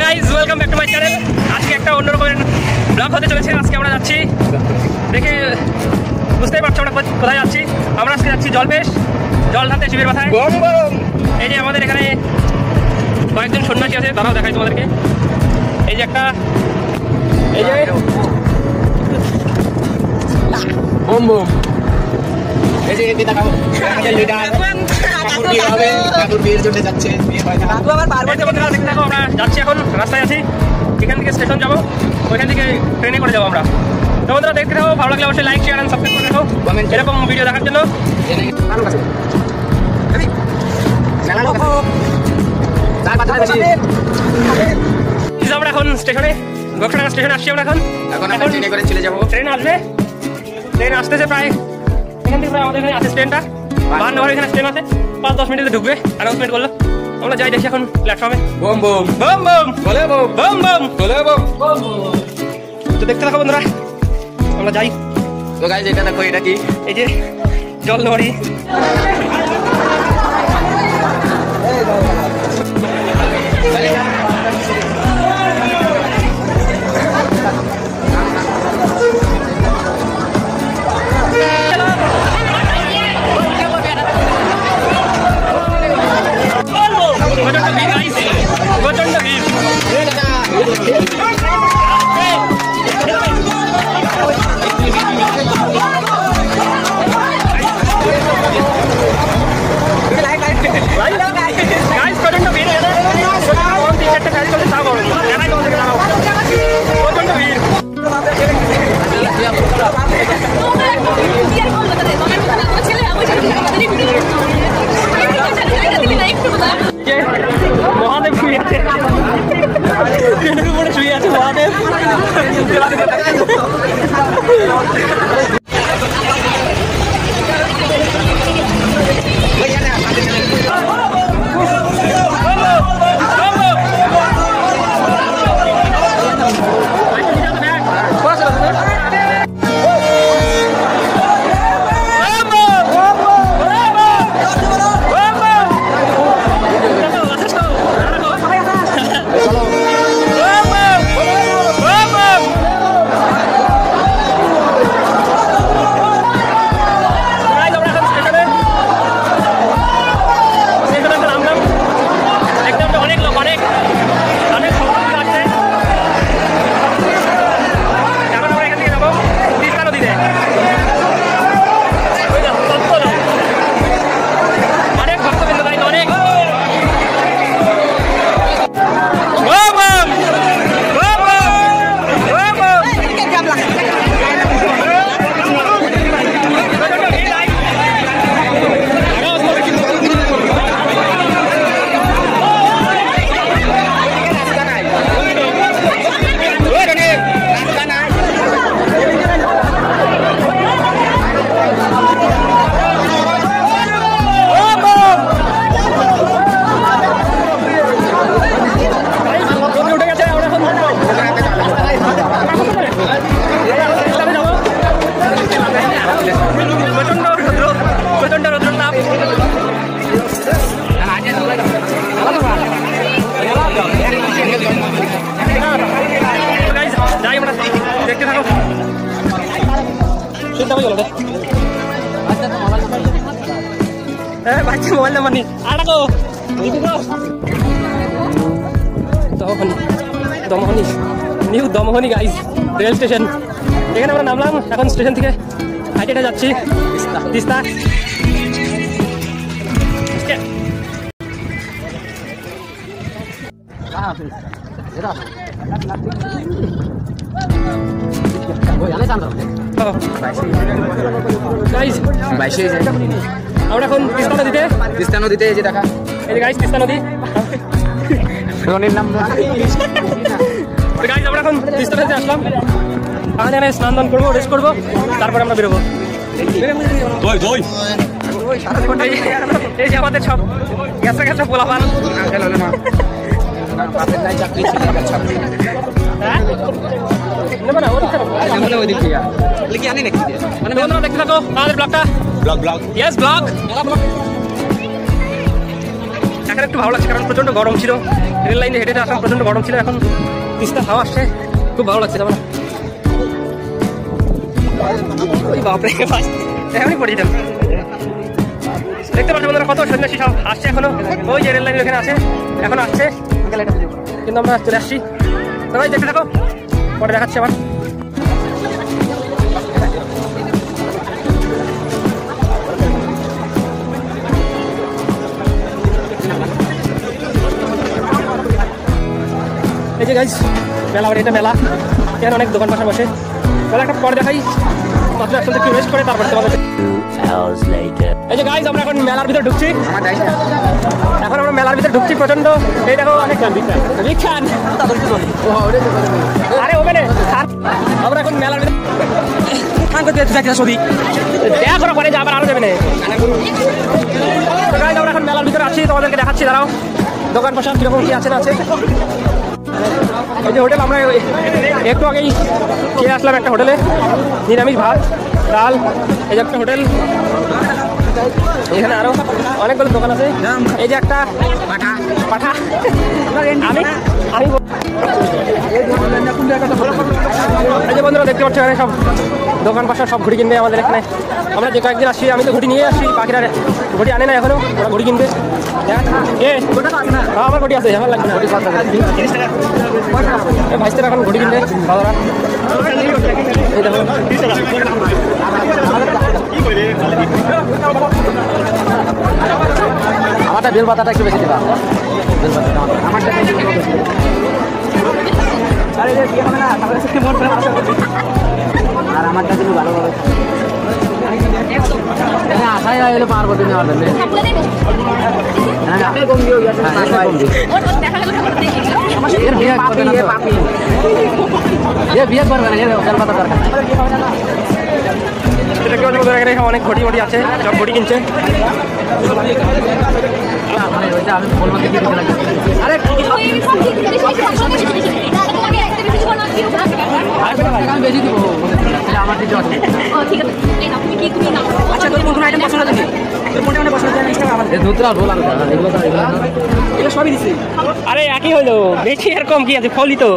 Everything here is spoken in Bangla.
Guys welcome back to my channel. আজকে একটা অন্যরকমের ব্লগ হতে চলেছে। আজকে আমরা যাচ্ছি, দেখে বুঝতেই পারছো আমরা কোথায় যাচ্ছি। আমরা আজকে যাচ্ছি জলপেশ, জল ঢালতে শিবের মাথায়। এই যে আমাদের এখানে কয়েকজন সন্ন্যাসী আছে, তারাও দেখাই তোমাদেরকে। এই যে একটা, এই যে বুম বুম, এই যে এটা দেখাবো ঠাকুর বিয়ের জন্য যাচ্ছে, বিয়ে হয় না। আমরা যাচ্ছি, এখন রাস্তায় আছি। এখান থেকে স্টেশন যাবো, ওইখান থেকে ট্রেনে করে যাবো আমরা। তো বন্ধুরা দেখতে থাকো, ভালো লাগলে অবশ্যই লাইক শেয়ার এন্ড সাবস্ক্রাইব করে রাখো এরকম ভিডিও দেখার জন্য। আমরা এখন স্টেশনে, গোকসাডাঙ্গা স্টেশনে আসছি। আমরা এখন ট্রেনে করে চলে যাবো। ট্রেন আসবে, ট্রেন আসতেছে প্রায় এখান থেকে, প্রায় আমাদের এখানে আছে ট্রেনটা 52 এখানে ট্রেন আছে। 5-10 মিনিটে ঢুকবে, অ্যানাউন্সমেন্ট করলো। আমরা যাই দেখি এখন প্ল্যাটফর্মে। বুম বুম বম বম বলে বুম বম বম বলে বুম। তো দেখতে থাকো বন্ধুরা, আমরা যাই। তো গাইস এটা দেখো, এটা কি? এই যে জল লরি। মহাদেব শুয়ে আছে, ট্রেনের উপরে শুয়ে আছে মহাদেব। দেখতে থাকো, বাচ্চা মোবাইল নাম্বার নেই। Domohani, new Domohani guys rail station. এখানে আমরা নামলাম, এখন স্টেশন থেকে হাইটেটা যাচ্ছি তিস্তা। আমরা এখন তিস্তা নদীতে, এই যে দেখা, এই যে গাইজ তিস্তা নদী। রনির নাম গাইজ আমরা এখন তিস্তা নদীতে আসলাম। এখানে স্নান দান করবো, রেস্ট করবো, তারপরে আমরা বেরোবো। এই যে আমাদের সব গেছে গেছে পোলাপান। দেখতে থাকো আমাদের ব্লগটা। Blog yes blog. এখানে একটু ভালো লাগছে কারণ প্রচণ্ড গরম ছিল, রেল লাইনে হেঁটে আসলাম, প্রচণ্ড গরম ছিল। এখন তিস্তা হাওয়া আসছে, খুব ভালো লাগছে। যেমন ওই বাপরে এখনই পড়ে যেতাম। দেখতে পাচ্ছি বন্ধুরা কত সন্ন্যাসী সব আসছে এখনো, ওই যে রেল লাইন ওখানে আছে, এখন আসছে, কিন্তু আমরা চলে আসছি। সবাই দেখে থাকো, পরে দেখাচ্ছি আবার। এই যে গাইজ মেলা, বাড়ি এটা মেলা, এখানে অনেক দোকান পাশা বসে। তাহলে একটা পরে দেখাই, মাত্র একটু একটু রেস্ট করে তারপরে তোমাদের। এই যে গাইজ আমরা এখন মেলার ভিতরে ঢুকছি, প্রচন্ড। এই দেখো অনেক রিক্সান, আরে ওখানে আমরা এখন মেলার ভিতরে দেখো পরে যাবার আরো যাবে না। আমরা এখন মেলার ভিতরে আছি, তোমাদেরকে দেখাচ্ছি, দাঁড়াও দোকান পাশা কিরকম কি আছে না আছে। এই যে হোটেল, আমরা একটু আগেই খেয়ে আসলাম একটা হোটেলে, নিরামিষ ভাত ডাল। এই যে একটা হোটেল, এখানে আরো অনেকগুলো দোকান আছে। এই যে একটা পাঠা, আমি এই যে বন্ধুরা দেখতে পাচ্ছি এখানে সব দোকান পাশা সব ঘুড়ি কিনবে আমাদের এখানে। আমরা যে কয়েকদিন আসছি, আমি তো ঘুড়ি নিয়ে আসছি, পাখিরা ঘুড়ি আনে না এখনো, ওরা ঘুড়ি কিনবে। আমার ঘুড়ি আছে, আমার লাগবে না। ভাইস্তের এখন ঘুড়ি কিনবে দাদারা। এই দেখো আমারটা বেল পাতাটা একটু বেশি দেবা, বেল পাতাটা আমারটা আর আমারটা তুমি ভালোভাবে আশাই এলো পারবো তুমি আমার জন্য। বিয়ে করবে না, বেল পাতা দরকার। এটা কেউ এখানে অনেক ঘটি মটি আছে, সব ঘটি কিনছে। আমি বলবো আরে বেশি দিব আমার দিতে আচ্ছা। তোর কোন আইটেম পছন্দ আছে? তোর কোনটা মানে পছন্দ আছে? দুধরা রোল আনতে এগুলো সবই দিছি। আরে একই হইলো, বেশি আর কম কি আছে, ফলই তো।